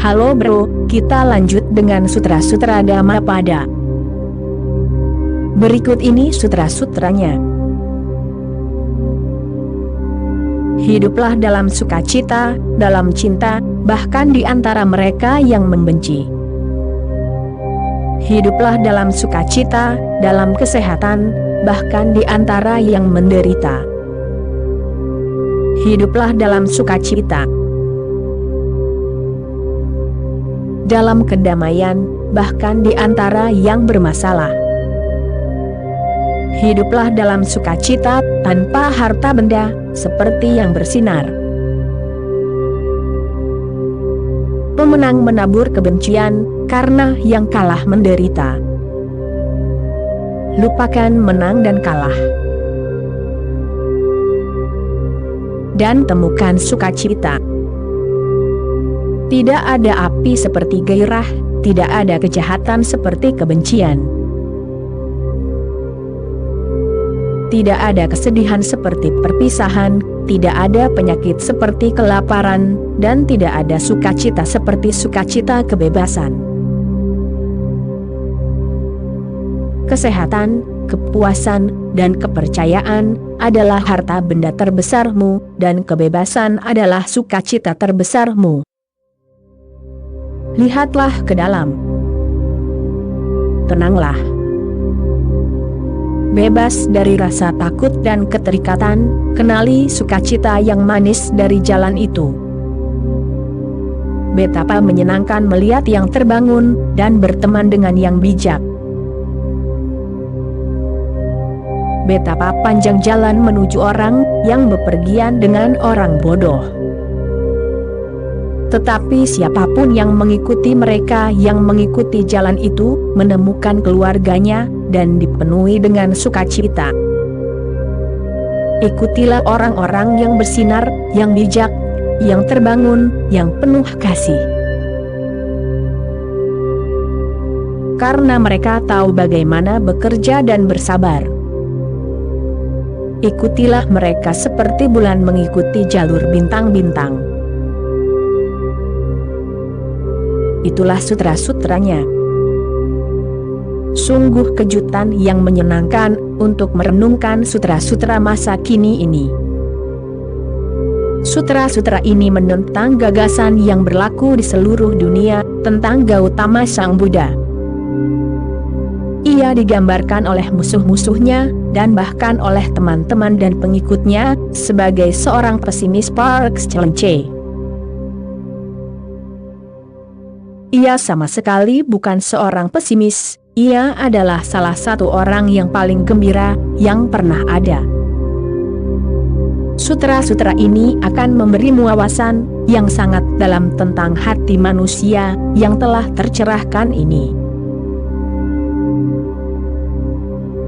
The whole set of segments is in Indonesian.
Halo bro, kita lanjut dengan sutra-sutra Dhammapada. Berikut ini sutra-sutranya. Hiduplah dalam sukacita, dalam cinta, bahkan di antara mereka yang membenci. Hiduplah dalam sukacita, dalam kesehatan, bahkan di antara yang menderita. Hiduplah dalam sukacita, dalam kedamaian, bahkan di antara yang bermasalah. Hiduplah dalam sukacita, tanpa harta benda, seperti yang bersinar. Pemenang menabur kebencian, karena yang kalah menderita. Lupakan menang dan kalah, dan temukan sukacita. Tidak ada api seperti gairah, tidak ada kejahatan seperti kebencian. Tidak ada kesedihan seperti perpisahan, tidak ada penyakit seperti kelaparan, dan tidak ada sukacita seperti sukacita kebebasan. Kesehatan, kepuasan, dan kepercayaan adalah harta benda terbesarmu, dan kebebasan adalah sukacita terbesarmu. Lihatlah ke dalam. Tenanglah. Bebas dari rasa takut dan keterikatan, kenali sukacita yang manis dari jalan itu. Betapa menyenangkan melihat yang terbangun, dan berteman dengan yang bijak. Betapa panjang jalan menuju orang yang bepergian dengan orang bodoh. Tetapi siapapun yang mengikuti mereka yang mengikuti jalan itu, menemukan keluarganya, dan dipenuhi dengan sukacita. Ikutilah orang-orang yang bersinar, yang bijak, yang terbangun, yang penuh kasih. Karena mereka tahu bagaimana bekerja dan bersabar. Ikutilah mereka seperti bulan mengikuti jalur bintang-bintang. Itulah sutra-sutranya. Sungguh kejutan yang menyenangkan untuk merenungkan sutra-sutra masa kini ini. Sutra-sutra ini menentang gagasan yang berlaku di seluruh dunia tentang Gautama Sang Buddha. Ia digambarkan oleh musuh-musuhnya, dan bahkan oleh teman-teman dan pengikutnya, sebagai seorang pesimis par excellence. Ia sama sekali bukan seorang pesimis, ia adalah salah satu orang yang paling gembira yang pernah ada. Sutra-sutra ini akan memberimu wawasan yang sangat dalam tentang hati manusia yang telah tercerahkan ini.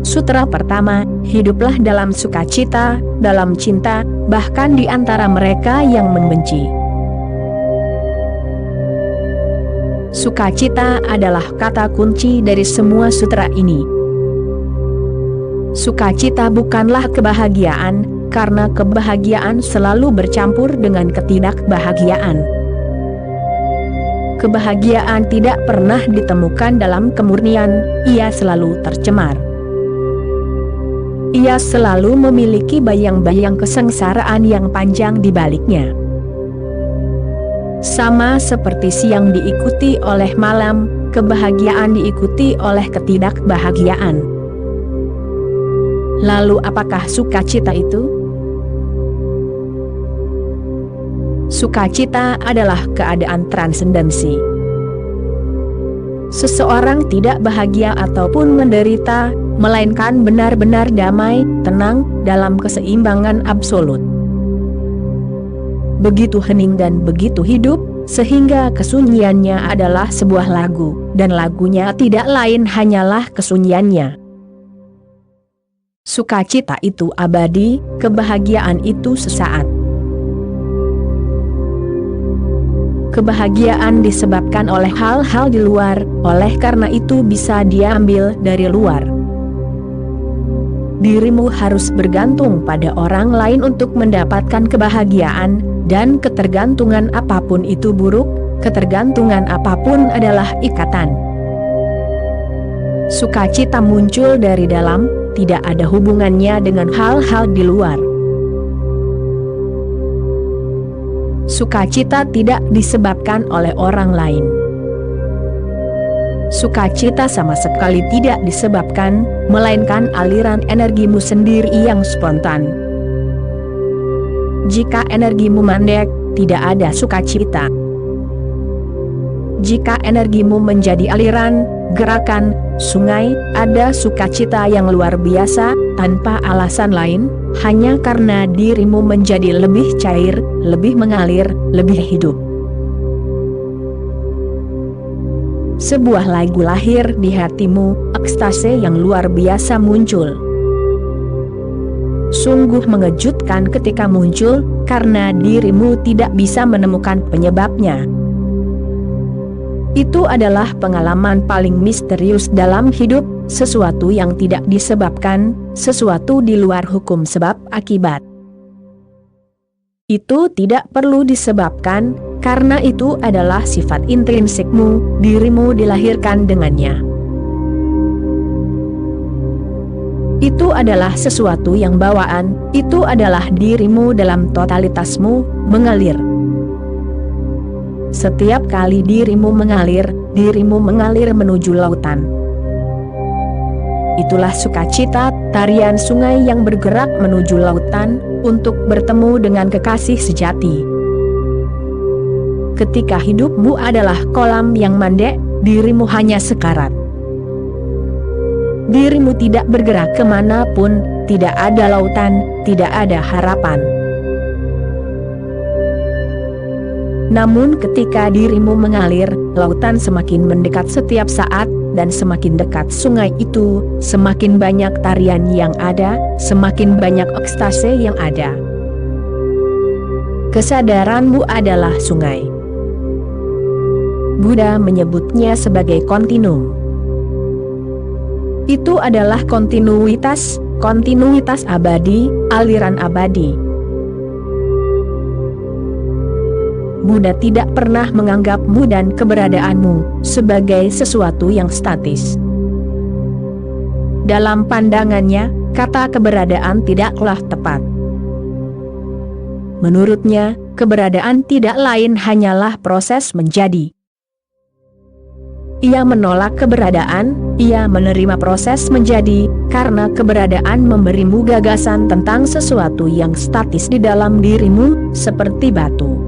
Sutra pertama, hiduplah dalam sukacita, dalam cinta, bahkan di antara mereka yang membenci. Sukacita adalah kata kunci dari semua sutra ini. Sukacita bukanlah kebahagiaan, karena kebahagiaan selalu bercampur dengan ketidakbahagiaan. Kebahagiaan tidak pernah ditemukan dalam kemurnian, ia selalu tercemar. Ia selalu memiliki bayang-bayang kesengsaraan yang panjang di baliknya. Sama seperti siang diikuti oleh malam, kebahagiaan diikuti oleh ketidakbahagiaan. Lalu apakah sukacita itu? Sukacita adalah keadaan transendensi. Seseorang tidak bahagia ataupun menderita, melainkan benar-benar damai, tenang, dalam keseimbangan absolut. Begitu hening dan begitu hidup, sehingga kesunyiannya adalah sebuah lagu, dan lagunya tidak lain hanyalah kesunyiannya. Sukacita itu abadi, kebahagiaan itu sesaat. Kebahagiaan disebabkan oleh hal-hal di luar, oleh karena itu bisa diambil dari luar. Dirimu harus bergantung pada orang lain untuk mendapatkan kebahagiaan, dan ketergantungan apapun itu buruk, ketergantungan apapun adalah ikatan. Sukacita muncul dari dalam, tidak ada hubungannya dengan hal-hal di luar. Sukacita tidak disebabkan oleh orang lain. Sukacita sama sekali tidak disebabkan, melainkan aliran energimu sendiri yang spontan. Jika energimu mandek, tidak ada sukacita. Jika energimu menjadi aliran, gerakan, sungai, ada sukacita yang luar biasa, tanpa alasan lain, hanya karena dirimu menjadi lebih cair, lebih mengalir, lebih hidup. Sebuah lagu lahir di hatimu, ekstase yang luar biasa muncul. Sungguh mengejutkan ketika muncul, karena dirimu tidak bisa menemukan penyebabnya. Itu adalah pengalaman paling misterius dalam hidup, sesuatu yang tidak disebabkan, sesuatu di luar hukum sebab akibat. Itu tidak perlu disebabkan, karena itu adalah sifat intrinsikmu, dirimu dilahirkan dengannya. Itu adalah sesuatu yang bawaan, itu adalah dirimu dalam totalitasmu, mengalir. Setiap kali dirimu mengalir menuju lautan. Itulah sukacita, tarian sungai yang bergerak menuju lautan, untuk bertemu dengan kekasih sejati. Ketika hidupmu adalah kolam yang mandek, dirimu hanya sekarat. Dirimu tidak bergerak kemanapun, tidak ada lautan, tidak ada harapan. Namun ketika dirimu mengalir, lautan semakin mendekat setiap saat, dan semakin dekat sungai itu, semakin banyak tarian yang ada, semakin banyak ekstase yang ada. Kesadaranmu adalah sungai. Buddha menyebutnya sebagai kontinum. Itu adalah kontinuitas abadi, aliran abadi. Buddha tidak pernah menganggapmu dan keberadaanmu sebagai sesuatu yang statis. Dalam pandangannya, kata keberadaan tidaklah tepat. Menurutnya, keberadaan tidak lain hanyalah proses menjadi. Ia menolak keberadaan, ia menerima proses menjadi, karena keberadaan memberimu gagasan tentang sesuatu yang statis di dalam dirimu, seperti batu.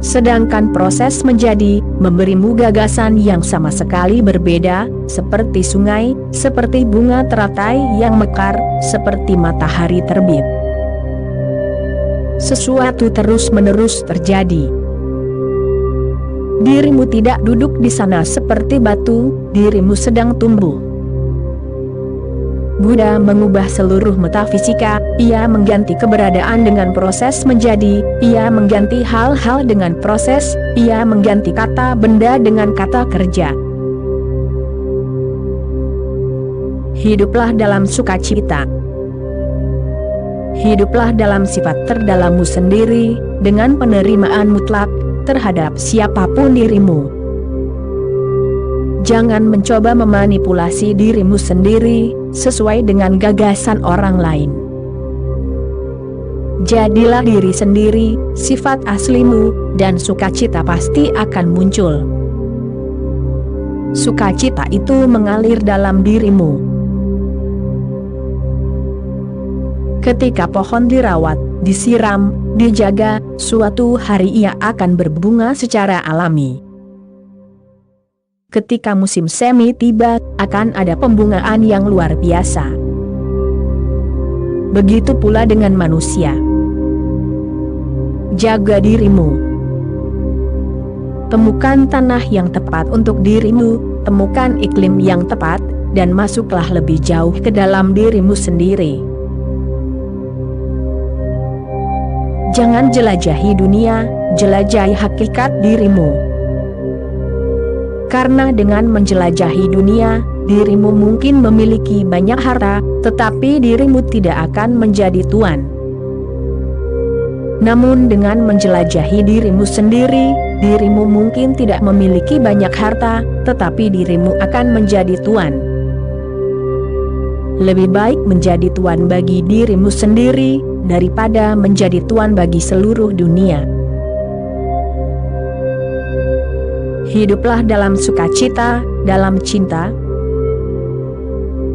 Sedangkan proses menjadi, memberimu gagasan yang sama sekali berbeda, seperti sungai, seperti bunga teratai yang mekar, seperti matahari terbit. Sesuatu terus-menerus terjadi. Dirimu tidak duduk di sana seperti batu, dirimu sedang tumbuh. Buddha mengubah seluruh metafisika, ia mengganti keberadaan dengan proses menjadi, ia mengganti hal-hal dengan proses, ia mengganti kata benda dengan kata kerja. Hiduplah dalam sukacita. Hiduplah dalam sifat terdalammu sendiri, dengan penerimaan mutlak terhadap siapapun dirimu. Jangan mencoba memanipulasi dirimu sendiri, sesuai dengan gagasan orang lain. Jadilah diri sendiri, sifat aslimu, dan sukacita pasti akan muncul. Sukacita itu mengalir dalam dirimu. Ketika pohon dirawat, disiram, dijaga, suatu hari ia akan berbunga secara alami. Ketika musim semi tiba, akan ada pembungaan yang luar biasa. Begitu pula dengan manusia. Jaga dirimu. Temukan tanah yang tepat untuk dirimu, temukan iklim yang tepat, dan masuklah lebih jauh ke dalam dirimu sendiri. Jangan jelajahi dunia, jelajahi hakikat dirimu. Karena dengan menjelajahi dunia, dirimu mungkin memiliki banyak harta, tetapi dirimu tidak akan menjadi tuan. Namun dengan menjelajahi dirimu sendiri, dirimu mungkin tidak memiliki banyak harta, tetapi dirimu akan menjadi tuan. Lebih baik menjadi tuan bagi dirimu sendiri, daripada menjadi tuan bagi seluruh dunia. Hiduplah dalam sukacita, dalam cinta.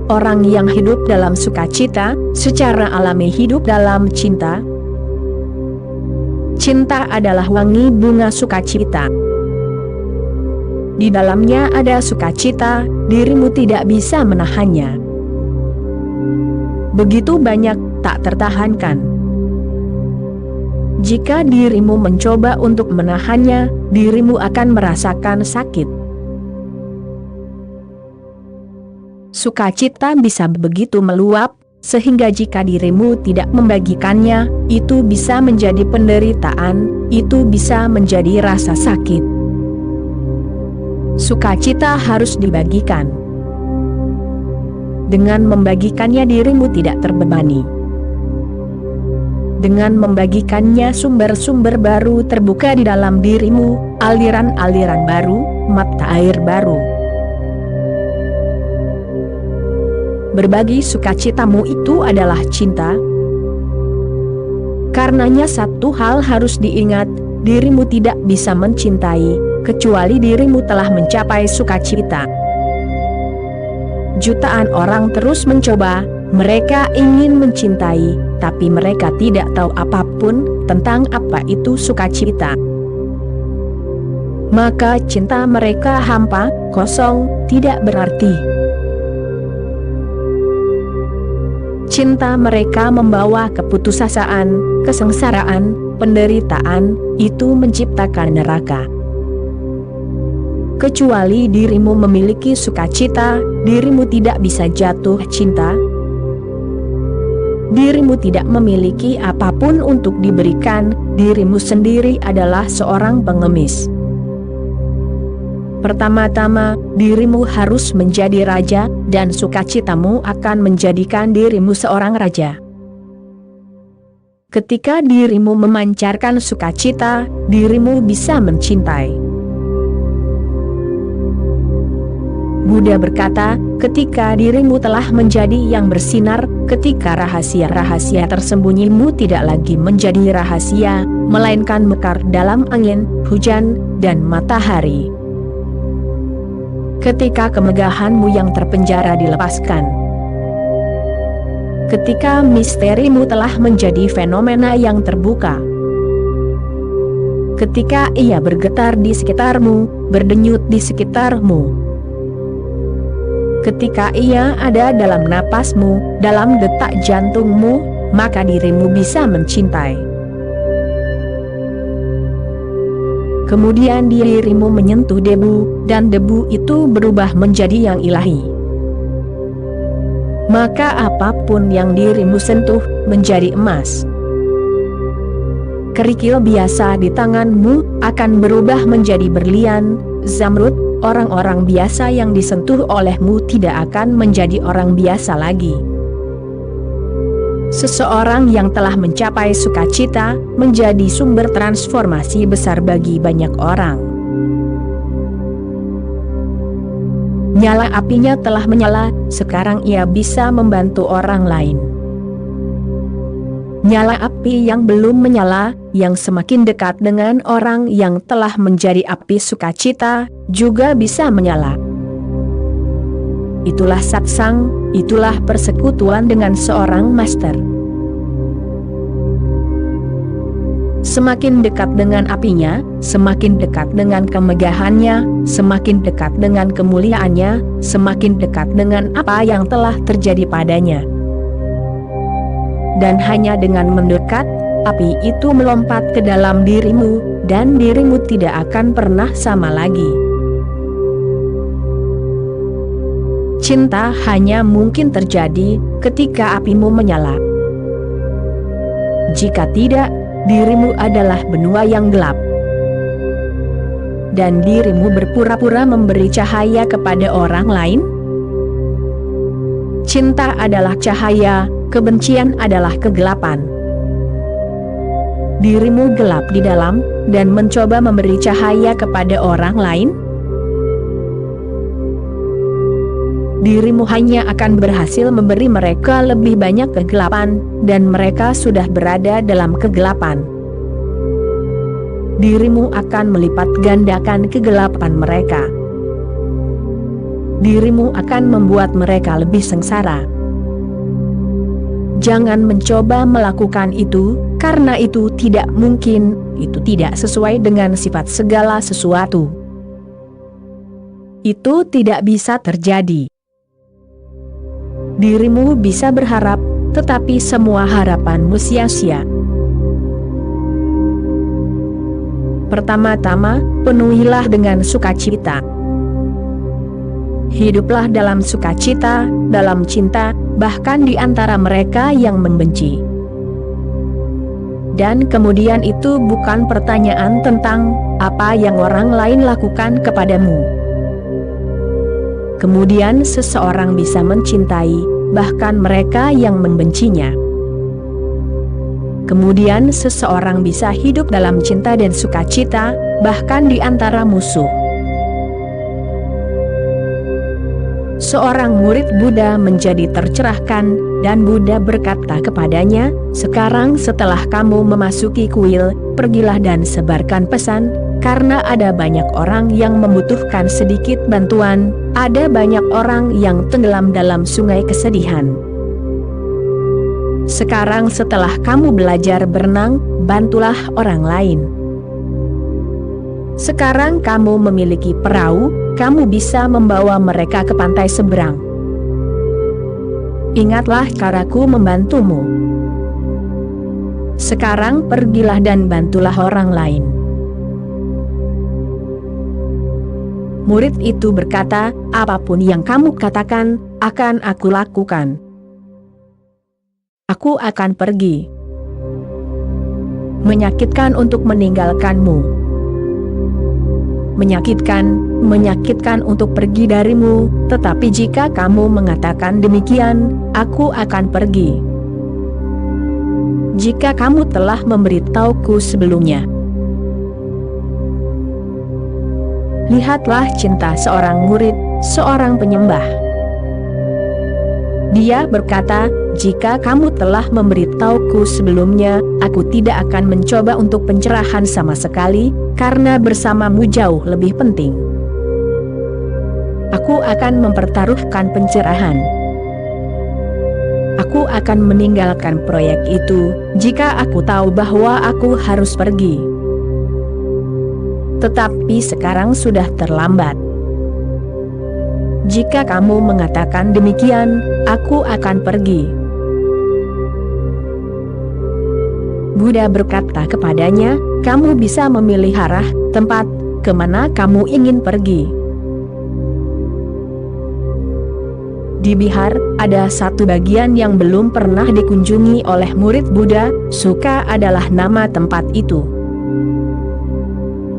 Orang yang hidup dalam sukacita, secara alami hidup dalam cinta. Cinta adalah wangi bunga sukacita. Di dalamnya ada sukacita, dirimu tidak bisa menahannya. Begitu banyak, tak tertahankan. Jika dirimu mencoba untuk menahannya, dirimu akan merasakan sakit. Sukacita bisa begitu meluap, sehingga jika dirimu tidak membagikannya, itu bisa menjadi penderitaan, itu bisa menjadi rasa sakit. Sukacita harus dibagikan. Dengan membagikannya dirimu tidak terbebani. Dengan membagikannya sumber-sumber baru terbuka di dalam dirimu, aliran-aliran baru, mata air baru. Berbagi sukacitamu itu adalah cinta. Karenanya satu hal harus diingat, dirimu tidak bisa mencintai, kecuali dirimu telah mencapai sukacita. Jutaan orang terus mencoba, mereka ingin mencintai, tapi mereka tidak tahu apapun tentang apa itu sukacita. Maka cinta mereka hampa, kosong, tidak berarti. Cinta mereka membawa keputusasaan, kesengsaraan, penderitaan, itu menciptakan neraka. Kecuali dirimu memiliki sukacita, dirimu tidak bisa jatuh cinta. Dirimu tidak memiliki apapun untuk diberikan, dirimu sendiri adalah seorang pengemis. Pertama-tama, dirimu harus menjadi raja, dan sukacitamu akan menjadikan dirimu seorang raja. Ketika dirimu memancarkan sukacita, dirimu bisa mencintai. Buddha berkata, ketika dirimu telah menjadi yang bersinar, ketika rahasia-rahasia tersembunyimu tidak lagi menjadi rahasia, melainkan mekar dalam angin, hujan, dan matahari. Ketika kemegahanmu yang terpenjara dilepaskan. Ketika misterimu telah menjadi fenomena yang terbuka. Ketika ia bergetar di sekitarmu, berdenyut di sekitarmu. Ketika ia ada dalam napasmu, dalam detak jantungmu, maka dirimu bisa mencintai. Kemudian dirimu menyentuh debu, dan debu itu berubah menjadi yang ilahi. Maka apapun yang dirimu sentuh, menjadi emas. Kerikil biasa di tanganmu, akan berubah menjadi berlian, zamrud. Orang-orang biasa yang disentuh olehmu tidak akan menjadi orang biasa lagi. Seseorang yang telah mencapai sukacita, menjadi sumber transformasi besar bagi banyak orang. Nyala apinya telah menyala, sekarang ia bisa membantu orang lain. Nyala api yang belum menyala, yang semakin dekat dengan orang yang telah menjadi api sukacita, juga bisa menyala. Itulah satsang, itulah persekutuan dengan seorang master. Semakin dekat dengan apinya, semakin dekat dengan kemegahannya, semakin dekat dengan kemuliaannya, semakin dekat dengan apa yang telah terjadi padanya. Dan hanya dengan mendekat, api itu melompat ke dalam dirimu, dan dirimu tidak akan pernah sama lagi. Cinta hanya mungkin terjadi ketika apimu menyala. Jika tidak, dirimu adalah benua yang gelap. Dan dirimu berpura-pura memberi cahaya kepada orang lain. Cinta adalah cahaya, kebencian adalah kegelapan. Dirimu gelap di dalam, dan mencoba memberi cahaya kepada orang lain? Dirimu hanya akan berhasil memberi mereka lebih banyak kegelapan, dan mereka sudah berada dalam kegelapan. Dirimu akan melipat gandakan kegelapan mereka. Dirimu akan membuat mereka lebih sengsara. Jangan mencoba melakukan itu, karena itu tidak mungkin, itu tidak sesuai dengan sifat segala sesuatu. Itu tidak bisa terjadi. Dirimu bisa berharap, tetapi semua harapanmu sia-sia. Pertama-tama, penuhilah dengan sukacita. Hiduplah dalam sukacita, dalam cinta, bahkan di antara mereka yang membenci. Dan kemudian itu bukan pertanyaan tentang apa yang orang lain lakukan kepadamu. Kemudian seseorang bisa mencintai, bahkan mereka yang membencinya. Kemudian seseorang bisa hidup dalam cinta dan sukacita, bahkan di antara musuh. Seorang murid Buddha menjadi tercerahkan, dan Buddha berkata kepadanya, "Sekarang setelah kamu memasuki kuil, pergilah dan sebarkan pesan, karena ada banyak orang yang membutuhkan sedikit bantuan, ada banyak orang yang tenggelam dalam sungai kesedihan. Sekarang setelah kamu belajar berenang, bantulah orang lain. Sekarang kamu memiliki perahu, kamu bisa membawa mereka ke pantai seberang. Ingatlah caraku membantumu. Sekarang pergilah dan bantulah orang lain." Murid itu berkata, "Apapun yang kamu katakan, akan aku lakukan. Aku akan pergi." Menyakitkan untuk meninggalkanmu. Menyakitkan untuk pergi darimu, tetapi jika kamu mengatakan demikian, aku akan pergi. Jika kamu telah memberitahuku sebelumnya. Lihatlah cinta seorang murid, seorang penyembah. Dia berkata, "Jika kamu telah memberitahuku sebelumnya, aku tidak akan mencoba untuk pencerahan sama sekali, karena bersamamu jauh lebih penting. Aku akan mempertaruhkan pencerahan. Aku akan meninggalkan proyek itu, jika aku tahu bahwa aku harus pergi. Tetapi sekarang sudah terlambat. Jika kamu mengatakan demikian, aku akan pergi." Buddha berkata kepadanya, "Kamu bisa memilih arah, tempat, kemana kamu ingin pergi." Di Bihar, ada satu bagian yang belum pernah dikunjungi oleh murid Buddha, Suka adalah nama tempat itu.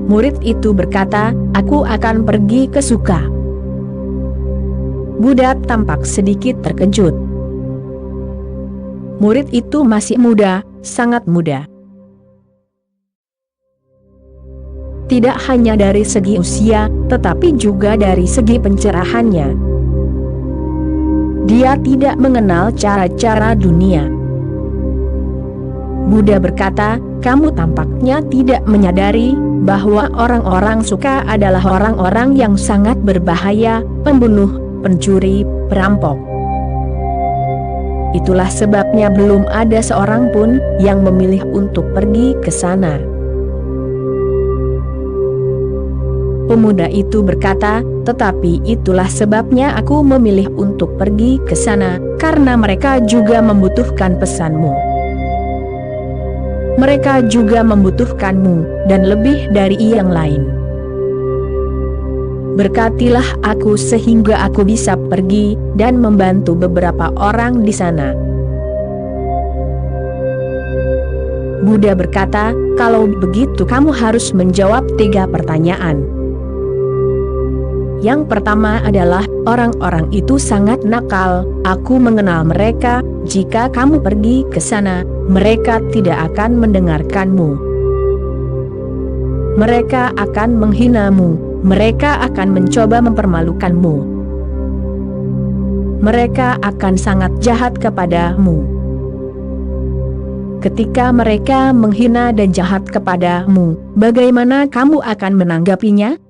Murid itu berkata, "Aku akan pergi ke Suka." Buddha tampak sedikit terkejut. Murid itu masih muda, sangat muda. Tidak hanya dari segi usia, tetapi juga dari segi pencerahannya. Dia tidak mengenal cara-cara dunia. Buddha berkata, "Kamu tampaknya tidak menyadari bahwa orang-orang Suka adalah orang-orang yang sangat berbahaya, pembunuh, pencuri, perampok. Itulah sebabnya belum ada seorang pun yang memilih untuk pergi ke sana." Pemuda itu berkata, "Tetapi itulah sebabnya aku memilih untuk pergi ke sana, karena mereka juga membutuhkan pesanmu. Mereka juga membutuhkanmu, dan lebih dari yang lain. Berkatilah aku sehingga aku bisa pergi, dan membantu beberapa orang di sana." Buddha berkata, "Kalau begitu kamu harus menjawab 3 pertanyaan. Yang pertama adalah, orang-orang itu sangat nakal, aku mengenal mereka, jika kamu pergi ke sana, mereka tidak akan mendengarkanmu. Mereka akan menghinamu, mereka akan mencoba mempermalukanmu. Mereka akan sangat jahat kepadamu. Ketika mereka menghina dan jahat kepadamu, bagaimana kamu akan menanggapinya?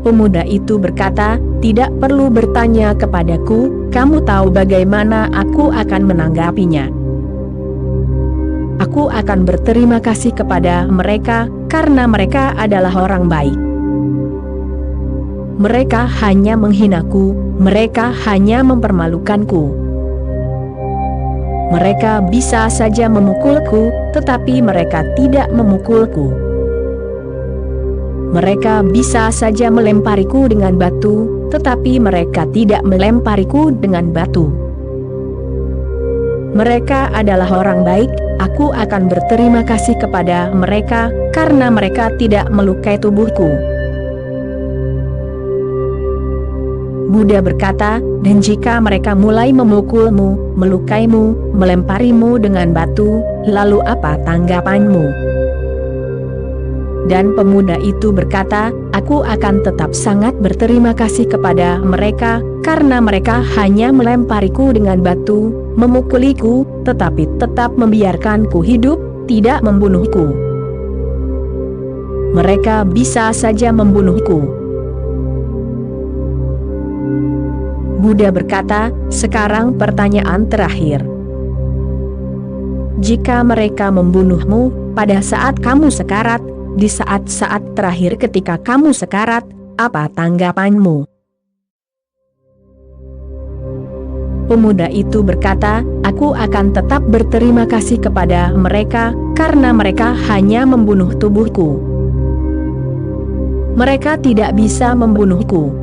Pemuda itu berkata, tidak perlu bertanya kepadaku, kamu tahu bagaimana aku akan menanggapinya. Aku akan berterima kasih kepada mereka, karena mereka adalah orang baik. Mereka hanya menghinaku, mereka hanya mempermalukanku. Mereka bisa saja memukulku, tetapi mereka tidak memukulku. Mereka bisa saja melempariku dengan batu, tetapi mereka tidak melempariku dengan batu. Mereka adalah orang baik, aku akan berterima kasih kepada mereka, karena mereka tidak melukai tubuhku. Buddha berkata, dan jika mereka mulai memukulmu, melukaimu, melemparimu dengan batu, lalu apa tanggapanmu? Dan pemuda itu berkata, aku akan tetap sangat berterima kasih kepada mereka, karena mereka hanya melempariku dengan batu, memukuliku, tetapi tetap membiarkanku hidup, tidak membunuhku. Mereka bisa saja membunuhku. Buddha berkata, sekarang pertanyaan terakhir. Jika mereka membunuhmu, pada saat kamu sekarat, di saat-saat terakhir ketika kamu sekarat, apa tanggapanmu? Pemuda itu berkata, aku akan tetap berterima kasih kepada mereka, karena mereka hanya membunuh tubuhku. Mereka tidak bisa membunuhku.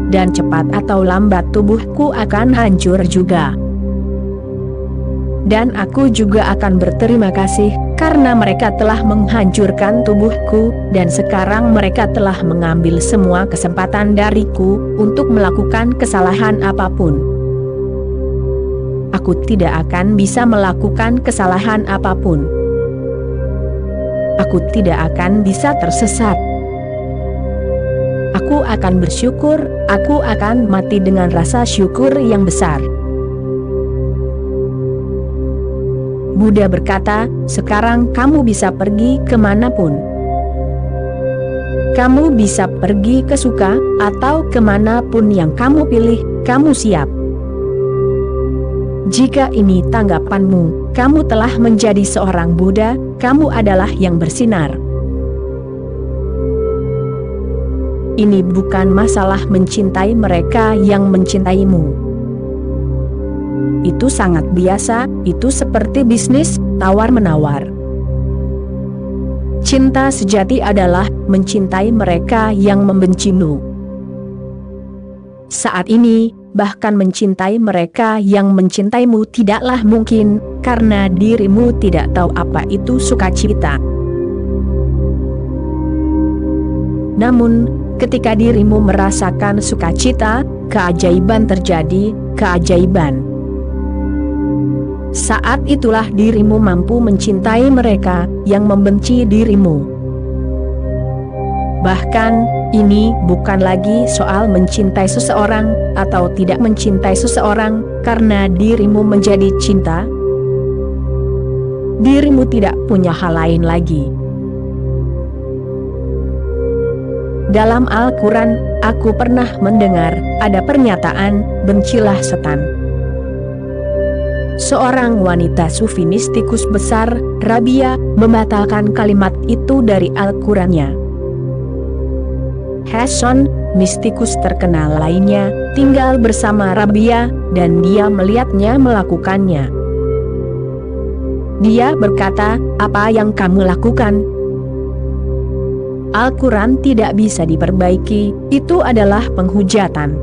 Dan cepat atau lambat tubuhku akan hancur juga. Dan aku juga akan berterima kasih, karena mereka telah menghancurkan tubuhku, dan sekarang mereka telah mengambil semua kesempatan dariku, untuk melakukan kesalahan apapun. Aku tidak akan bisa melakukan kesalahan apapun. Aku tidak akan bisa tersesat. Aku akan bersyukur, aku akan mati dengan rasa syukur yang besar. Buddha berkata, sekarang kamu bisa pergi kemanapun. Kamu bisa pergi ke Suka, atau kemanapun yang kamu pilih, kamu siap. Jika ini tanggapanmu, kamu telah menjadi seorang Buddha, kamu adalah yang bersinar. Ini bukan masalah mencintai mereka yang mencintaimu. Itu sangat biasa, itu seperti bisnis, tawar-menawar. Cinta sejati adalah mencintai mereka yang membencimu. Saat ini, bahkan mencintai mereka yang mencintaimu tidaklah mungkin, karena dirimu tidak tahu apa itu sukacita. Namun, ketika dirimu merasakan sukacita, keajaiban terjadi, keajaiban. Saat itulah dirimu mampu mencintai mereka yang membenci dirimu. Bahkan, ini bukan lagi soal mencintai seseorang, atau tidak mencintai seseorang, karena dirimu menjadi cinta. Dirimu tidak punya hal lain lagi. Dalam Al-Quran, aku pernah mendengar, ada pernyataan, bencilah setan. Seorang wanita sufi mistikus besar, Rabia, membatalkan kalimat itu dari Al-Qurannya. Hasan, mistikus terkenal lainnya, tinggal bersama Rabia, dan dia melihatnya melakukannya. Dia berkata, apa yang kamu lakukan? Al-Quran tidak bisa diperbaiki, itu adalah penghujatan.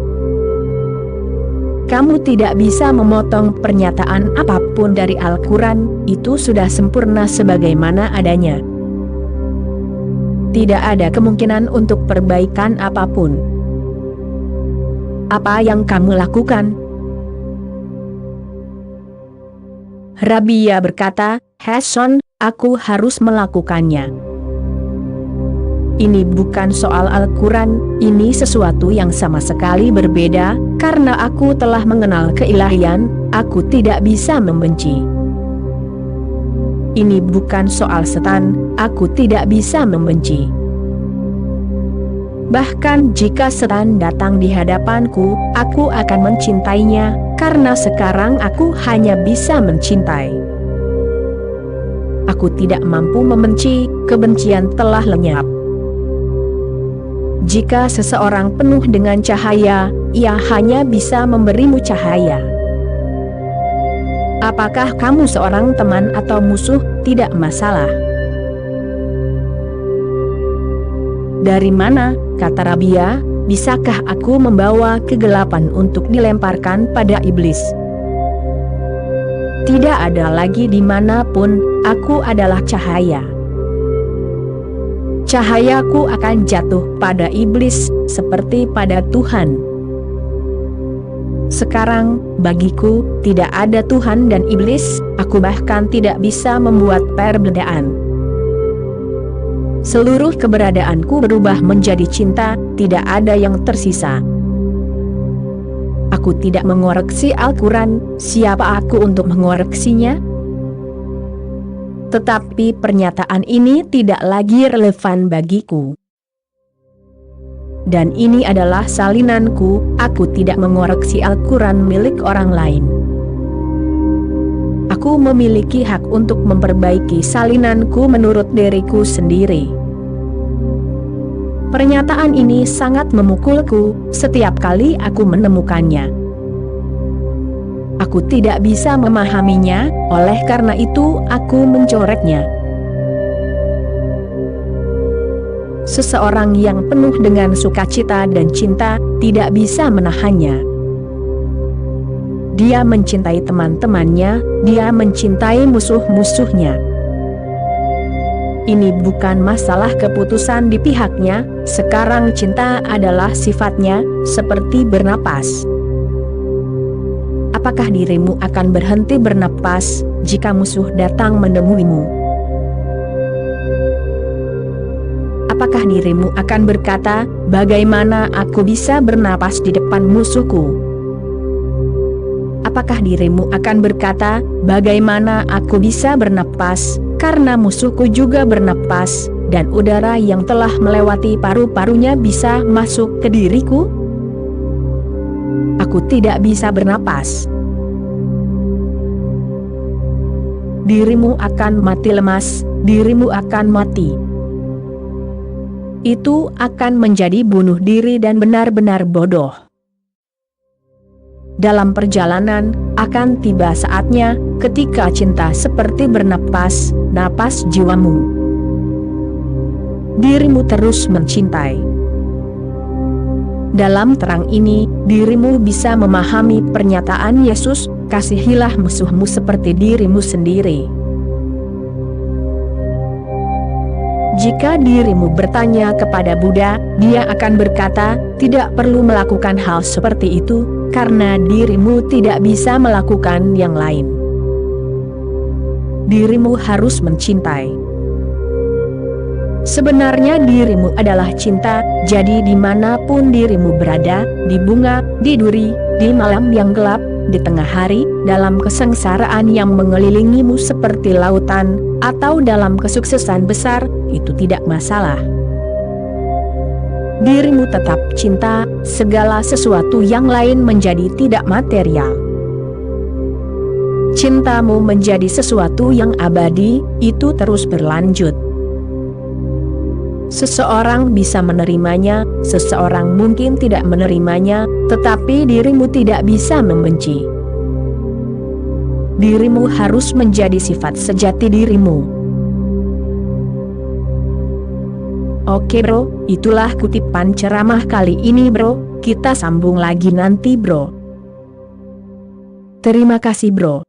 Kamu tidak bisa memotong pernyataan apapun dari Al-Quran, itu sudah sempurna sebagaimana adanya. Tidak ada kemungkinan untuk perbaikan apapun. apa yang kamu lakukan?" Rabia berkata, "Hasan, aku harus melakukannya. Ini bukan soal Al-Quran, ini sesuatu yang sama sekali berbeda, karena aku telah mengenal keilahian, aku tidak bisa membenci. Ini bukan soal setan, aku tidak bisa membenci. Bahkan jika setan datang di hadapanku, aku akan mencintainya, karena sekarang aku hanya bisa mencintai. Aku tidak mampu membenci, kebencian telah lenyap. Jika seseorang penuh dengan cahaya, ia hanya bisa memberimu cahaya. Apakah kamu seorang teman atau musuh, tidak masalah." "Dari mana," kata Rabia, "bisakah aku membawa kegelapan untuk dilemparkan pada iblis? Tidak ada lagi dimanapun, aku adalah cahaya. Cahayaku akan jatuh pada iblis, seperti pada Tuhan. Sekarang, bagiku, tidak ada Tuhan dan iblis, aku bahkan tidak bisa membuat perbedaan. Seluruh keberadaanku berubah menjadi cinta, tidak ada yang tersisa. Aku tidak mengoreksi Al-Quran, siapa aku untuk mengoreksinya?" Tetapi pernyataan ini tidak lagi relevan bagiku. Dan ini adalah salinanku, aku tidak mengoreksi Al-Quran milik orang lain. Aku memiliki hak untuk memperbaiki salinanku menurut diriku sendiri. Pernyataan ini sangat memukulku setiap kali aku menemukannya. Aku tidak bisa memahaminya, oleh karena itu aku mencoretnya. Seseorang yang penuh dengan sukacita dan cinta tidak bisa menahannya. Dia mencintai teman-temannya, dia mencintai musuh-musuhnya. Ini bukan masalah keputusan di pihaknya, sekarang cinta adalah sifatnya, seperti bernapas. Apakah dirimu akan berhenti bernapas jika musuh datang menemuimu? Apakah dirimu akan berkata, "Bagaimana aku bisa bernapas di depan musuhku?" Apakah dirimu akan berkata, "Bagaimana aku bisa bernapas, karena musuhku juga bernapas, dan udara yang telah melewati paru-parunya bisa masuk ke diriku?" Aku tidak bisa bernapas. Dirimu akan mati lemas, dirimu akan mati. Itu akan menjadi bunuh diri dan benar-benar bodoh. Dalam perjalanan, akan tiba saatnya, ketika cinta seperti bernapas, napas jiwamu. Dirimu terus mencintai. Dalam terang ini, dirimu bisa memahami pernyataan Yesus, "Kasihilah musuhmu seperti dirimu sendiri." Jika dirimu bertanya kepada Buddha, dia akan berkata, "Tidak perlu melakukan hal seperti itu, karena dirimu tidak bisa melakukan yang lain. Dirimu harus mencintai." Sebenarnya dirimu adalah cinta, jadi dimanapun dirimu berada, di bunga, di duri, di malam yang gelap, di tengah hari, dalam kesengsaraan yang mengelilingimu seperti lautan, atau dalam kesuksesan besar, itu tidak masalah. Dirimu tetap cinta, segala sesuatu yang lain menjadi tidak material. Cintamu menjadi sesuatu yang abadi, itu terus berlanjut. Seseorang bisa menerimanya, seseorang mungkin tidak menerimanya, tetapi dirimu tidak bisa membenci. Dirimu harus menjadi sifat sejati dirimu. Oke bro, itulah kutipan ceramah kali ini bro, kita sambung lagi nanti bro. Terima kasih bro.